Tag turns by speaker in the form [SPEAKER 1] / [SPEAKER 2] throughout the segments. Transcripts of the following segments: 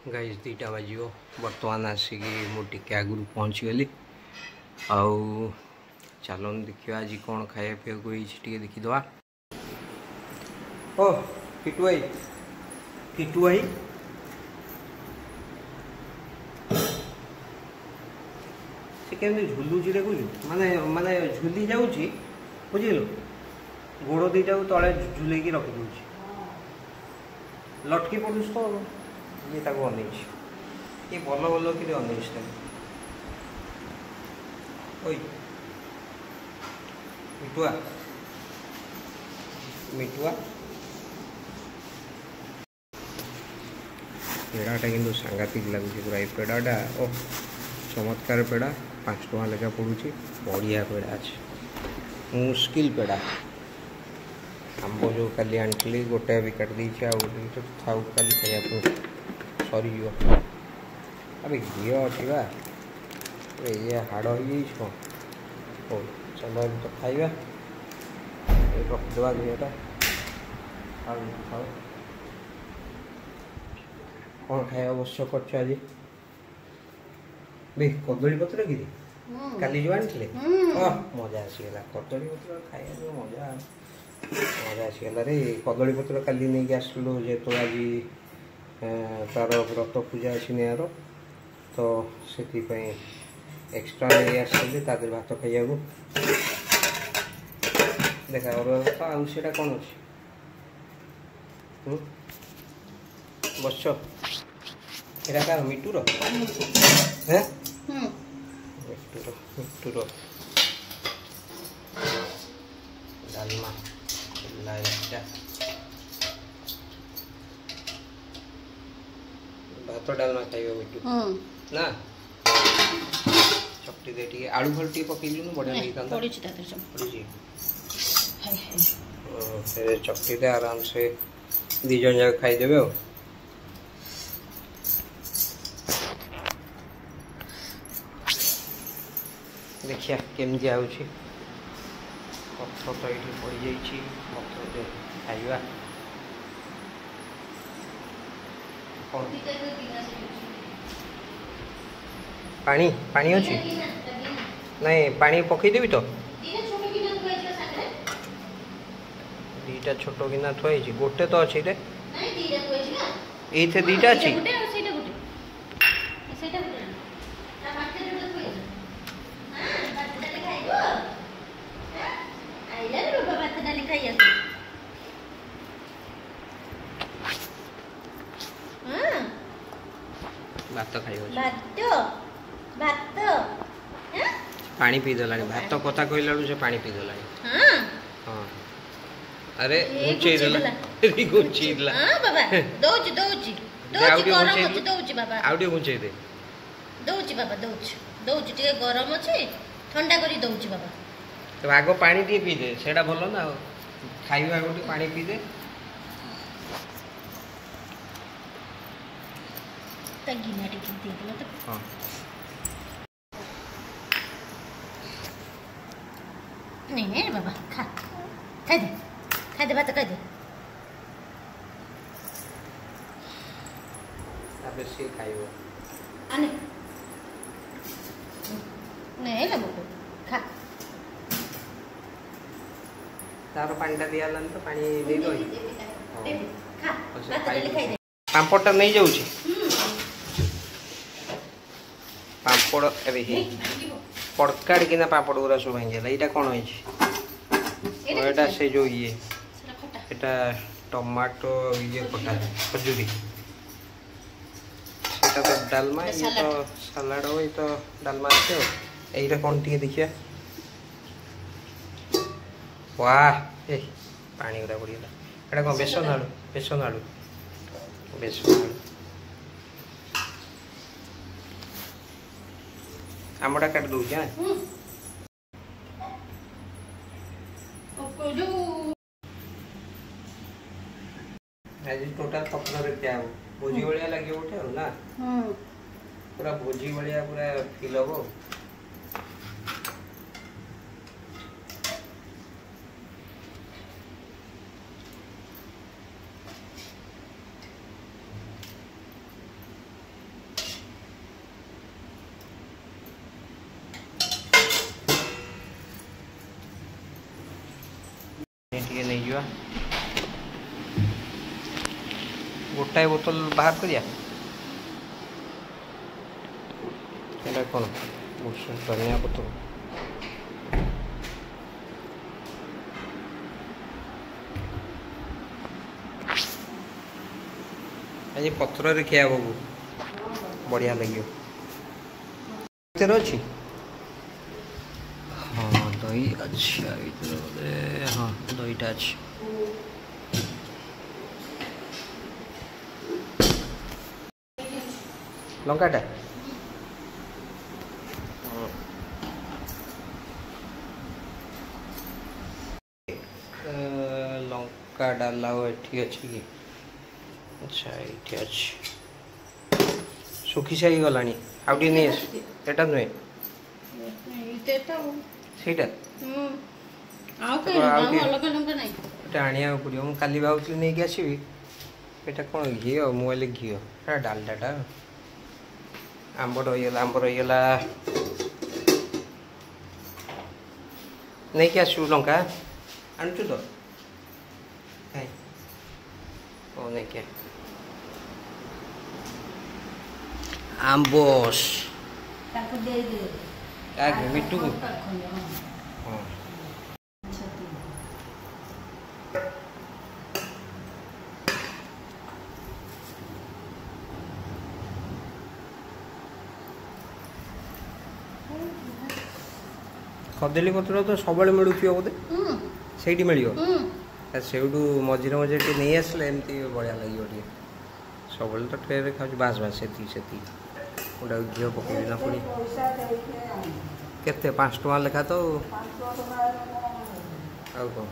[SPEAKER 1] Guys 2टा बाजियो बर्तमान आसिक मुझे आगुरी पहुँची गली आउ चलन देखिए आज कौन खाया पीवा देखीदे। ओ किटू भाई से केमती झुलुची देखुଛୁ माने माने झुली जाऊँगी बुझिलु गोड़ दीटा तले झुलेकी रखी दूची लटकी पड़ुछ तो ये ताको अनेइछ ये भल भल कि अनेइछ ओई मिठुआ मिठुआ पेड़ाटा कि सांघातिक लगुच पूरा ये पेड़ाटा ओ चमत्कार पेड़ा 5 टଙ୍କା लेखा पड़ुची बढ़िया पेड़ा अच्छे मुस्किल पेड़ा आंब जो काली आनी गोटे भी काट दी था काली खाया सरी अरे घी अच्छी बा ये हाड़ हो हो चलो तो खाइबा रखीदा घीटा खाओ कौन खाया अवश्य कर आज बे कदली पत्र कि काली जो आनी मजा आसीगला कदली पत्र खाया जो मजा मजा आसीगला रे कदली पत्र काली नहीं आसलु जेहेतु आज तार व्रत पूजा आसनी यार तो से एक्सट्रा नहीं आसली तादर भात खाइया देखा तो आउटा कौन अच्छे बस एटा क्या मिटूर है मिटूर डालमा भात डालमा खाइबा मिटू ना चपटी दे टी आलू फल टी पकेलु न बढ़िया नहीं था पड़ी छिता पड़ी फिर चपटी दे आराम से दी जन जाके खाई देबे हो देखिया केमती आउछि पत्थर तो ये पड़ जाइए पत्थर खाइबा पानी पानी अच्छी नहीं पानी पकईदेवी तो 2टा छोट गिना थुआई गोटे तो अच्छी रे ये 2टा अच्छी भात खाइबा पानी पी देला भात कथा कहला से पानी पी देला हां अरे गुंचे देला री गुंचे देला हां बाबा दोउची दोउची दोउची गरम अछि दोउची बाबा आउडी गुंचे दे दोउची बाबा दोउची दोउची टिके गरम अछि ठंडा करी दोउची बाबा तो आगो पानी टी पी दे सेडा भलो ना खाइबा गोटी पानी पी दे गिना टिके दे देला तो हां नहीं बाबा खा खा दे बात खा दे अबे से खाइबो आने नहीं ना बाबू खा तारो पानीटा दिया लन तो पानी दे दो खा बात खाई दे पापड़टा नहीं जाउची पापड़ अबे हे पड़काड़ किना पापड़ गुरा सब भांगेला एटा कोन होई छै एटा से जो ये एटा टमाटो ये खटा खजूरी सेटा तो डालमा ये तो सलाड हो तो डालमा আছে एटा कोन टिके देखिया वाह ए पानी गुरा पड़ीला एटा कोन बेसन आलू बेसन आलू बेसन आलू आमटा काट दो क्या आज टोटल पत्र रे क्या भोजी बढ़िया लगे उठे हो ना पूरा भोजी बढ़िया पूरा फील हो टे नहीं जा गोटाए बोतल बाहर करिया कौन धनिया पत्र आज पत्र रे खिया बाबू बढ़िया लगे अच्छी हाँ दही अच्छा हाँ दहीटा अच्छी लंकाटा लंका डाला ये अच्छी कि अच्छा ये अच्छी सुखी साई गलानी आउटी नहीं एटा नुहे ସେଇଟା ଆଣିବାକୁ ପଡ଼ିବ ମୁଁ କାଲି ଭାବୁଥିଲି ନେଇକି ଆସିବି ଏଇଟା କ'ଣ ଘିଅ ମୁଁ କହିଲି ଘିଅ ଏଟା ଡାଲଡାଟା ଆମ୍ବ ରହିଗଲା ନେଇକି ଆସିବୁ ଲଙ୍କା ଆଣୁଛୁ ତ ହଉ ନେଇକି ଆମ୍ବସ୍ मिट्टू को हाँ कदली पत्र तो सब मिलू बोधे से मिल से मझे मझे नहीं आसले एमती बढ़िया लगे सब तो ट्रे खाऊ बास बास से गोटा घी पकड़ी ना पुणी केते 5 टका लेखा तो आउ कौन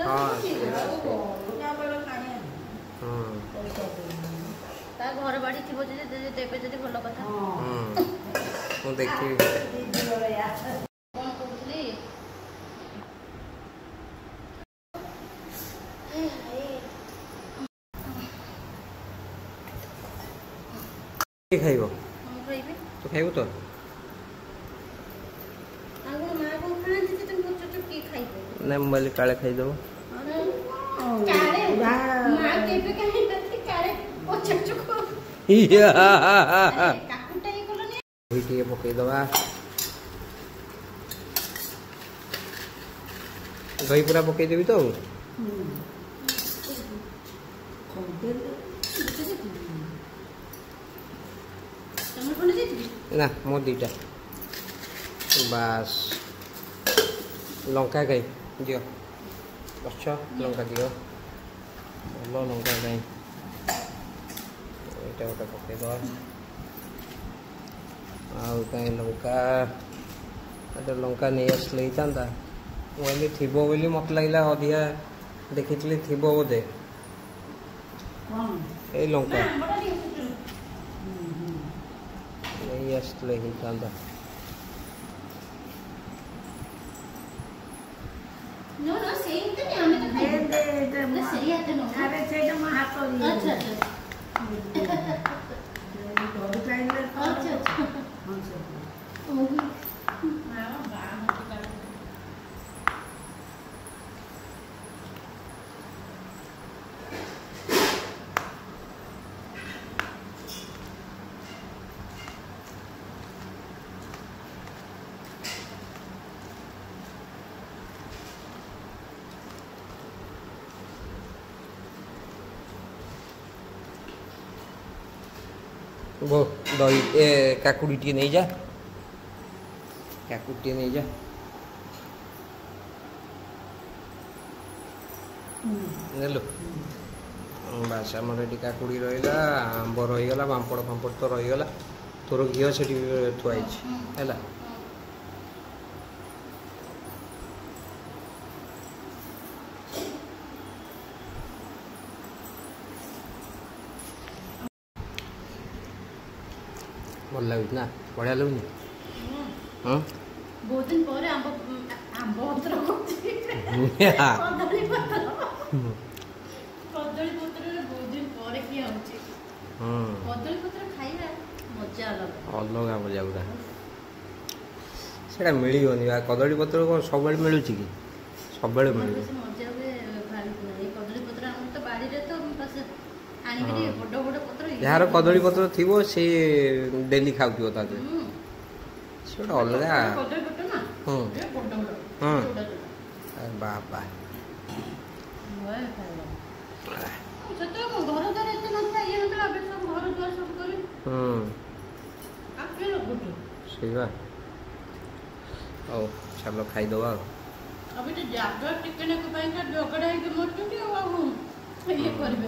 [SPEAKER 1] हाँ
[SPEAKER 2] घर बाड़ी थी देवे जदि भल कथा
[SPEAKER 1] मु देखी खाइब तो खाइब तो ना मोबाइल काले खाइदेव पकईदबा दही पूरा पकईदेवी तो ना मो दीटा बास लंका गाई दियो अच्छा लंका दियो भल लंका गाई यहाँ गोटे पकईद आउ कहीं लंका नहीं आसले मुझे थी बोली मत लगे अधिका देखी थी बोधे ये लंका नहीं आसले होता वो दही काकुड़ी टी नहीं जा काकुड़ी नहीं जा नेलो बास आमर ये काकुड़ी रहा आंब रहीगला पापड़ फापड़ तो रहीगला तोर घी से थुआई है भल लगे ना बढ़िया लगुनि
[SPEAKER 2] बहुत दिन पर आंब पत्र कदली पत्र बहुत दिन पर किया कदली पत्र खाइबा मजा अलग
[SPEAKER 1] अलग मजा पूरा ସେଇଟା ମିଳିବନି ବା କଦଳୀ ପତ୍ର କ'ଣ ସବୁବେଳେ ମିଳୁଛି କି ସବୁବେଳେ
[SPEAKER 2] ମୋର
[SPEAKER 1] ମିଳିବ
[SPEAKER 2] ବେଶୀ ମଜା ହୁଏ ଭାରି ଏଇ କଦଳୀ ପତ୍ର ଆମର ତ ବାଡ଼ିରେ ତ ବାସ୍ ଆଣିକିରି
[SPEAKER 1] ହଁ।
[SPEAKER 2] ବଡ଼ ବଡ଼ ପତ୍ର
[SPEAKER 1] ଯାହାର କଦଳୀ ପତ୍ର ଥିବ ସେ ଡେଲି ଖାଉଥିବ ତା ଦେହରେ
[SPEAKER 2] ହୁଁ।
[SPEAKER 1] ସେ ଗୋଟେ ଅଲଗା
[SPEAKER 2] କଦଳୀ ପତ୍ର ନା
[SPEAKER 1] ହୁଁ
[SPEAKER 2] ଏ ବଡ଼ ବଡ଼
[SPEAKER 1] ହଁ।
[SPEAKER 2] ଚଉଡ଼ା ଚଉଡ଼ା।
[SPEAKER 1] ବାବା
[SPEAKER 2] ଭୟ ଖାଇବା ସେତେବେଳେ କ'ଣ ଘର ଦ୍ୱାର ଏତେ ନଥିଲା ଇଏ ନଥିଲା ଏବେ ସବୁ ଘର ଦ୍ୱାର ସବୁ କରି
[SPEAKER 1] ହୁଁ
[SPEAKER 2] ଆଉ କିଏ ରଖୁଛୁ
[SPEAKER 1] ସେଇବା ହଉ ଚାଲ ଖାଇଦେବା ଆଉ
[SPEAKER 2] ଏବେ ତ ଜାଗା ଟିକେ ନାକୁ ପାଇଁକା ଝଗଡ଼ା ହେଇକି ମରୁଛନ୍ତି ଆଉ ଇଏ କରିବେ